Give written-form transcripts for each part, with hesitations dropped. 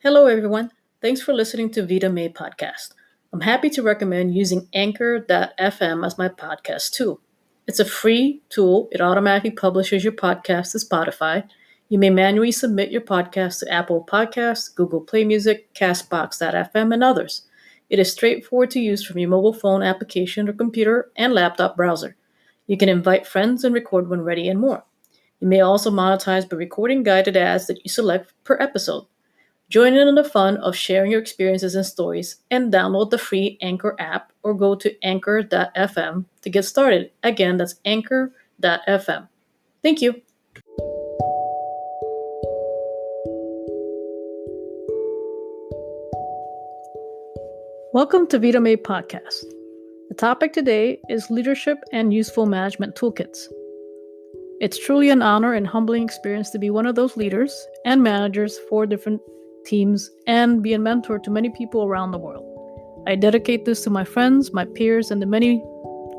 Hello, everyone. Thanks for listening to Vita May Podcast. I'm happy to recommend using Anchor.fm as my podcast tool. It's a free tool. It automatically publishes your podcast to Spotify. You may manually submit your podcast to Apple Podcasts, Google Play Music, Castbox.fm, and others. It is straightforward to use from your mobile phone application or computer and laptop browser. You can invite friends and record when ready and more. You may also monetize by recording guided ads that you select per episode. Join in on the fun of sharing your experiences and stories and download the free Anchor app or go to anchor.fm to get started. Again, that's anchor.fm. Thank you. Welcome to Vita May Podcast. The topic today is leadership and useful management toolkits. It's truly an honor and humbling experience to be one of those leaders and managers for different teams and be a mentor to many people around the world. I dedicate this to my friends, my peers, and the many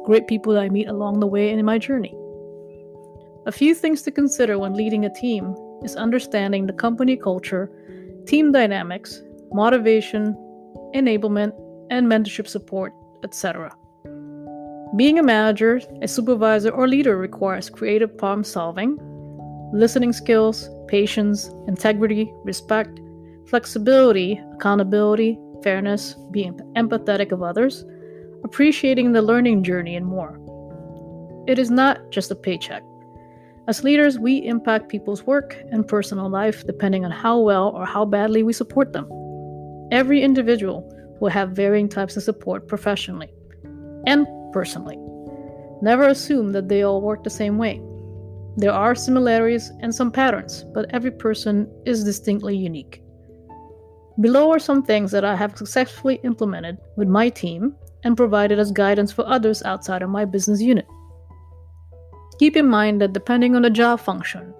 great people that I meet along the way in my journey. A few things to consider when leading a team is understanding the company culture, team dynamics, motivation, enablement, and mentorship support, etc. Being a manager, a supervisor, or leader requires creative problem solving, listening skills, patience, integrity, respect, flexibility, accountability, fairness, being empathetic of others, appreciating the learning journey, and more. It is not just a paycheck. As leaders, we impact people's work and personal life depending on how well or how badly we support them. Every individual will have varying types of support professionally and personally. Never assume that they all work the same way. There are similarities and some patterns, but every person is distinctly unique. Below are some things that I have successfully implemented with my team and provided as guidance for others outside of my business unit. Keep in mind that depending on the job function,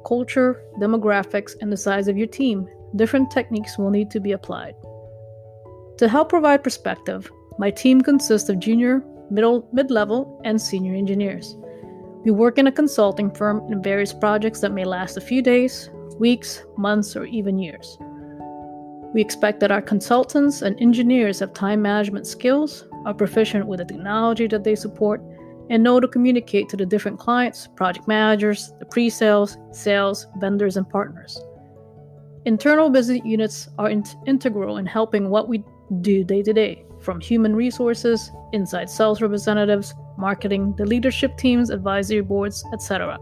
culture, demographics, and the size of your team, different techniques will need to be applied. To help provide perspective, my team consists of junior, mid-level, and senior engineers. We work in a consulting firm in various projects that may last a few days, weeks, months, or even years. We expect that our consultants and engineers have time management skills, are proficient with the technology that they support, and know to communicate to the different clients, project managers, the pre-sales, sales, vendors, and partners. Internal business units are integral in helping what we do day to day, from human resources, inside sales representatives, marketing, the leadership teams, advisory boards, etc.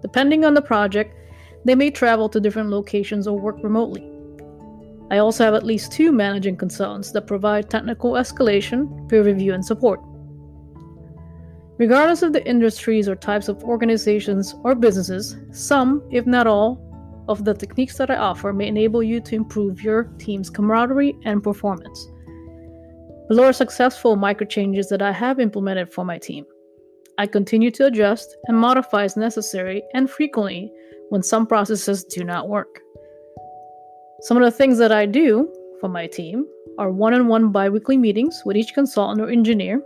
Depending on the project, they may travel to different locations or work remotely. I also have at least 2 managing consultants that provide technical escalation, peer review, and support. Regardless of the industries or types of organizations or businesses, some, if not all, of the techniques that I offer may enable you to improve your team's camaraderie and performance. Below are successful micro changes that I have implemented for my team. I continue to adjust and modify as necessary and frequently when some processes do not work. Some of the things that I do for my team are one-on-one bi-weekly meetings with each consultant or engineer.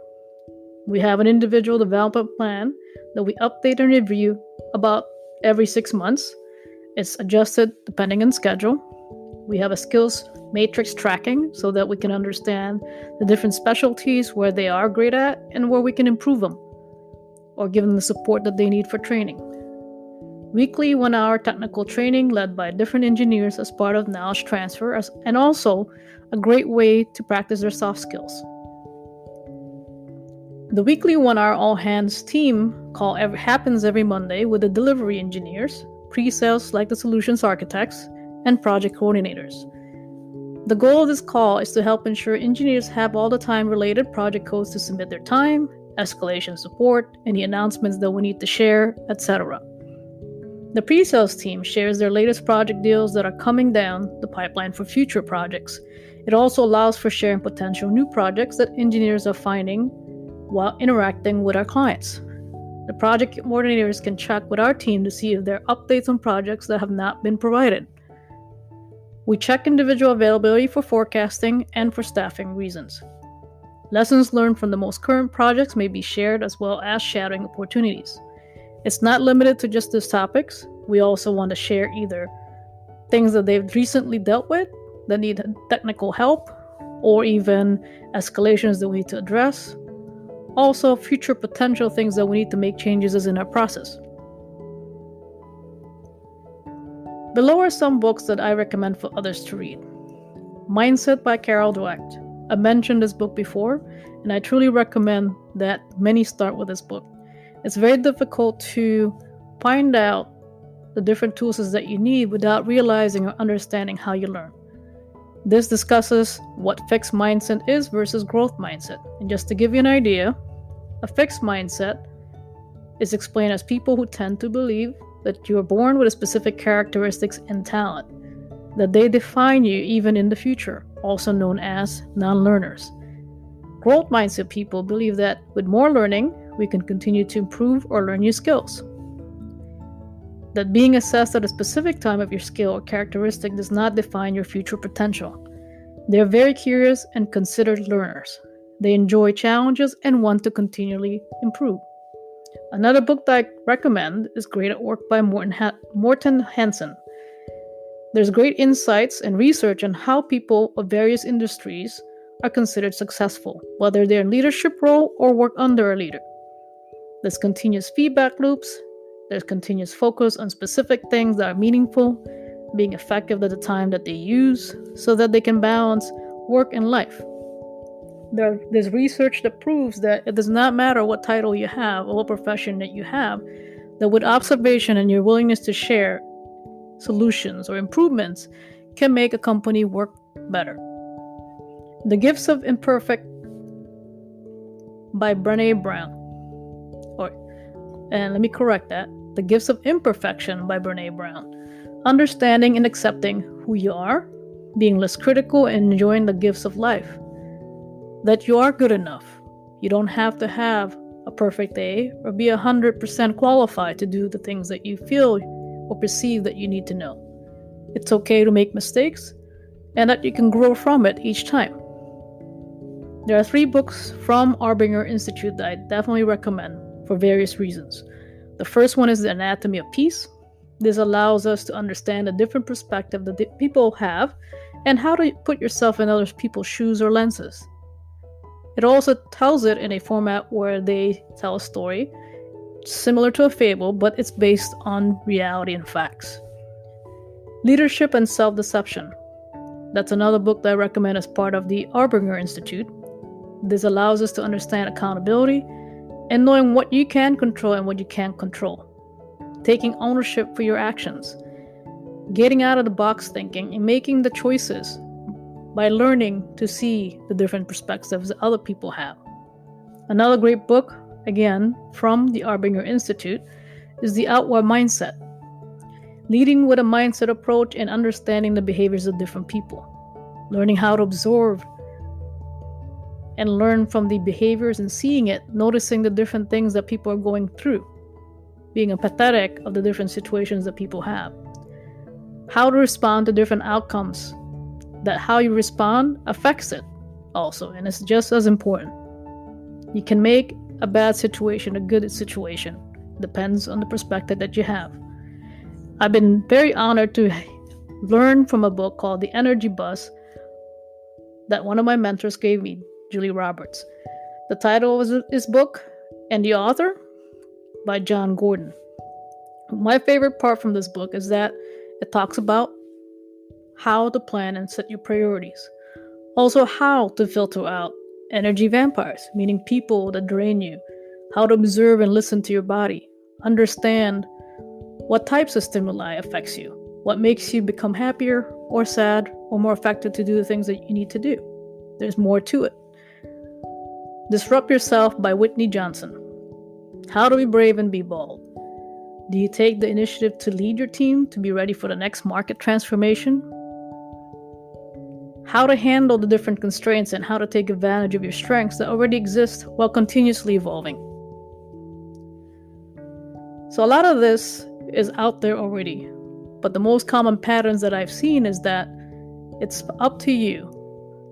We have an individual development plan that we update and review about every 6 months. It's adjusted depending on schedule. We have a skills matrix tracking so that we can understand the different specialties where they are great at and where we can improve them or give them the support that they need for training. Weekly 1-hour technical training led by different engineers as part of knowledge transfer and also a great way to practice their soft skills. The weekly 1-hour all-hands team call happens every Monday with the delivery engineers, pre-sales like the solutions architects, and project coordinators. The goal of this call is to help ensure engineers have all the time-related project codes to submit their time, escalation support, any announcements that we need to share, etc. The pre-sales team shares their latest project deals that are coming down the pipeline for future projects. It also allows for sharing potential new projects that engineers are finding while interacting with our clients. The project coordinators can check with our team to see if there are updates on projects that have not been provided. We check individual availability for forecasting and for staffing reasons. Lessons learned from the most current projects may be shared as well as shadowing opportunities. It's not limited to just these topics. We also want to share either things that they've recently dealt with that need technical help, or even escalations that we need to address. Also, future potential things that we need to make changes in our process. Below are some books that I recommend for others to read. Mindset by Carol Dweck. I mentioned this book before, and I truly recommend that many start with this book. It's very difficult to find out the different tools that you need without realizing or understanding how you learn. This discusses what fixed mindset is versus growth mindset. And just to give you an idea, a fixed mindset is explained as people who tend to believe that you are born with a specific characteristics and talent, that they define you even in the future, also known as non-learners. Growth mindset people believe that with more learning, we can continue to improve or learn new skills. That being assessed at a specific time of your skill or characteristic does not define your future potential. They are very curious and considered learners. They enjoy challenges and want to continually improve. Another book that I recommend is Great at Work by Morten Hansen. There's great insights and research on how people of various industries are considered successful, whether they're in leadership role or work under a leader. There's continuous feedback loops. There's continuous focus on specific things that are meaningful, being effective at the time that they use, so that they can balance work and life. There's research that proves that it does not matter what title you have or what profession that you have, that with observation and your willingness to share solutions or improvements can make a company work better. The Gifts of Imperfect by Brené Brown. And let me correct that. The Gifts of Imperfection by Brené Brown. Understanding and accepting who you are, being less critical, and enjoying the gifts of life. That you are good enough. You don't have to have a perfect day or be 100% qualified to do the things that you feel or perceive that you need to know. It's okay to make mistakes and that you can grow from it each time. There are 3 books from Arbinger Institute that I definitely recommend for various reasons. The first one is The Anatomy of Peace. This allows us to understand a different perspective that people have and how to put yourself in other people's shoes or lenses. It also tells it in a format where they tell a story similar to a fable, but it's based on reality and facts. Leadership and Self-Deception. That's another book that I recommend as part of the Arbinger Institute. This allows us to understand accountability and knowing what you can control and what you can't control. Taking ownership for your actions. Getting out of the box thinking and making the choices by learning to see the different perspectives that other people have. Another great book, again, from the Arbinger Institute, is The Outward Mindset. Leading with a mindset approach and understanding the behaviors of different people. Learning how to observe and learn from the behaviors and seeing it, noticing the different things that people are going through. Being empathetic of the different situations that people have. How to respond to different outcomes. That how you respond affects it also, and it's just as important. You can make a bad situation a good situation. Depends on the perspective that you have. I've been very honored to learn from a book called The Energy Bus that one of my mentors gave me, Julie Roberts. The title of his book and the author by John Gordon. My favorite part from this book is that it talks about how to plan and set your priorities. Also, how to filter out energy vampires, meaning people that drain you. How to observe and listen to your body. Understand what types of stimuli affects you. What makes you become happier or sad or more effective to do the things that you need to do. There's more to it. Disrupt Yourself by Whitney Johnson. How to be brave and be bold. Do you take the initiative to lead your team to be ready for the next market transformation? How to handle the different constraints and how to take advantage of your strengths that already exist while continuously evolving. So a lot of this is out there already, but the most common patterns that I've seen is that it's up to you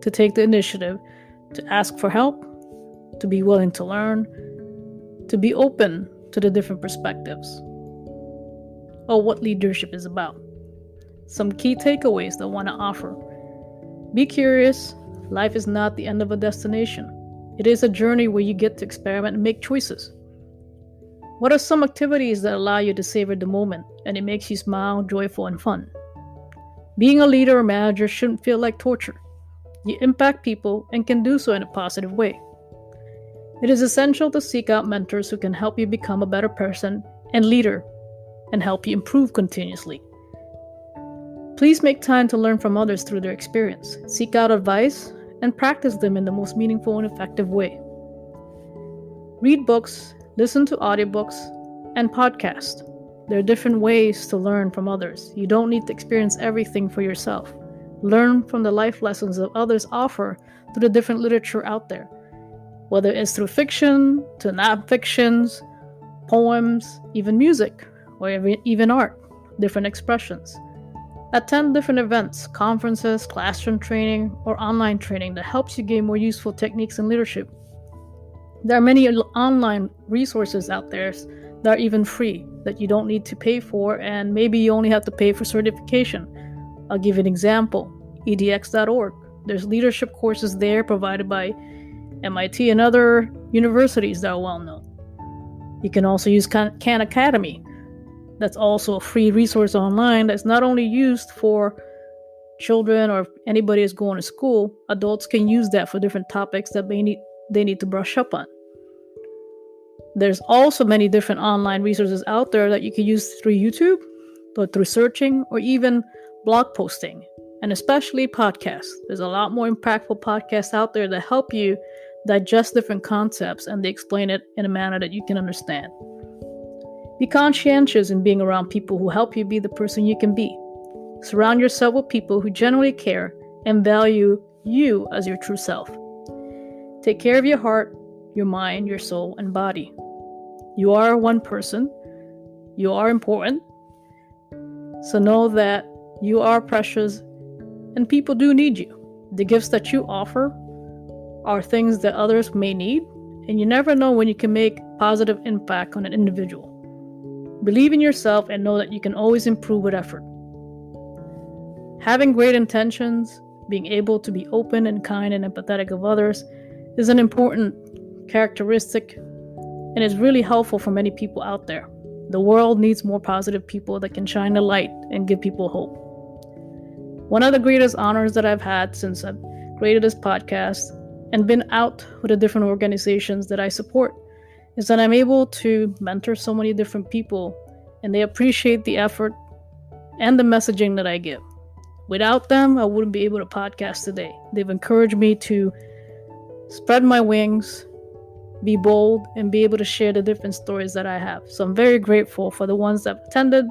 to take the initiative to ask for help, to be willing to learn, to be open to the different perspectives, or what leadership is about. some key takeaways that I want to offer. Be curious. Life is not the end of a destination. It is a journey where you get to experiment and make choices. What are some activities that allow you to savor the moment and it makes you smile, joyful, and fun? Being a leader or manager shouldn't feel like torture. You impact people and can do so in a positive way. It is essential to seek out mentors who can help you become a better person and leader and help you improve continuously. Please make time to learn from others through their experience. Seek out advice and practice them in the most meaningful and effective way. Read books, listen to audiobooks, and podcasts. There are different ways to learn from others. You don't need to experience everything for yourself. Learn from the life lessons that others offer through the different literature out there, whether it's through fiction, to non-fictions, poems, even music, or even art, different expressions. Attend different events, conferences, classroom training, or online training that helps you gain more useful techniques in leadership. There are many online resources out there that are even free that you don't need to pay for, and maybe you only have to pay for certification. I'll give you an example, edx.org. There's leadership courses there provided by MIT and other universities that are well known. You can also use Khan Academy. That's also a free resource online that's not only used for children or anybody who's going to school. Adults can use that for different topics that they need to brush up on. There's also many different online resources out there that you can use through YouTube, or through searching, or even blog posting, and especially podcasts. There's a lot more impactful podcasts out there that help you digest different concepts, and they explain it in a manner that you can understand. Be conscientious in being around people who help you be the person you can be. Surround yourself with people who genuinely care and value you as your true self. Take care of your heart, your mind, your soul, and body. You are one person. You are important. So know that you are precious and people do need you. The gifts that you offer are things that others may need, and you never know when you can make positive impact on an individual. Believe in yourself and know that you can always improve with effort. Having great intentions, being able to be open and kind and empathetic of others is an important characteristic and is really helpful for many people out there. The world needs more positive people that can shine a light and give people hope. One of the greatest honors that I've had since I've created this podcast and been out with the different organizations that I support is that I'm able to mentor so many different people, and they appreciate the effort and the messaging that I give. Without them, I wouldn't be able to podcast today. They've encouraged me to spread my wings, be bold, and be able to share the different stories that I have. So I'm very grateful for the ones that attended,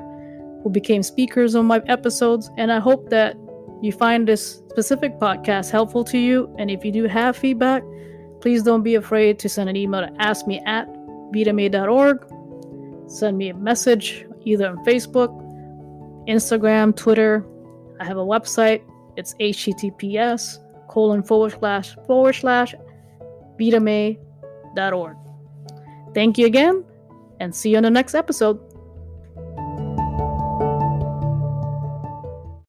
who became speakers on my episodes, and I hope that you find this specific podcast helpful to you. And if you do have feedback, please don't be afraid to send an email to askme@vitame.org. Send me a message either on Facebook, Instagram, Twitter. I have a website. It's https://vitame.org. Thank you again, and see you on the next episode.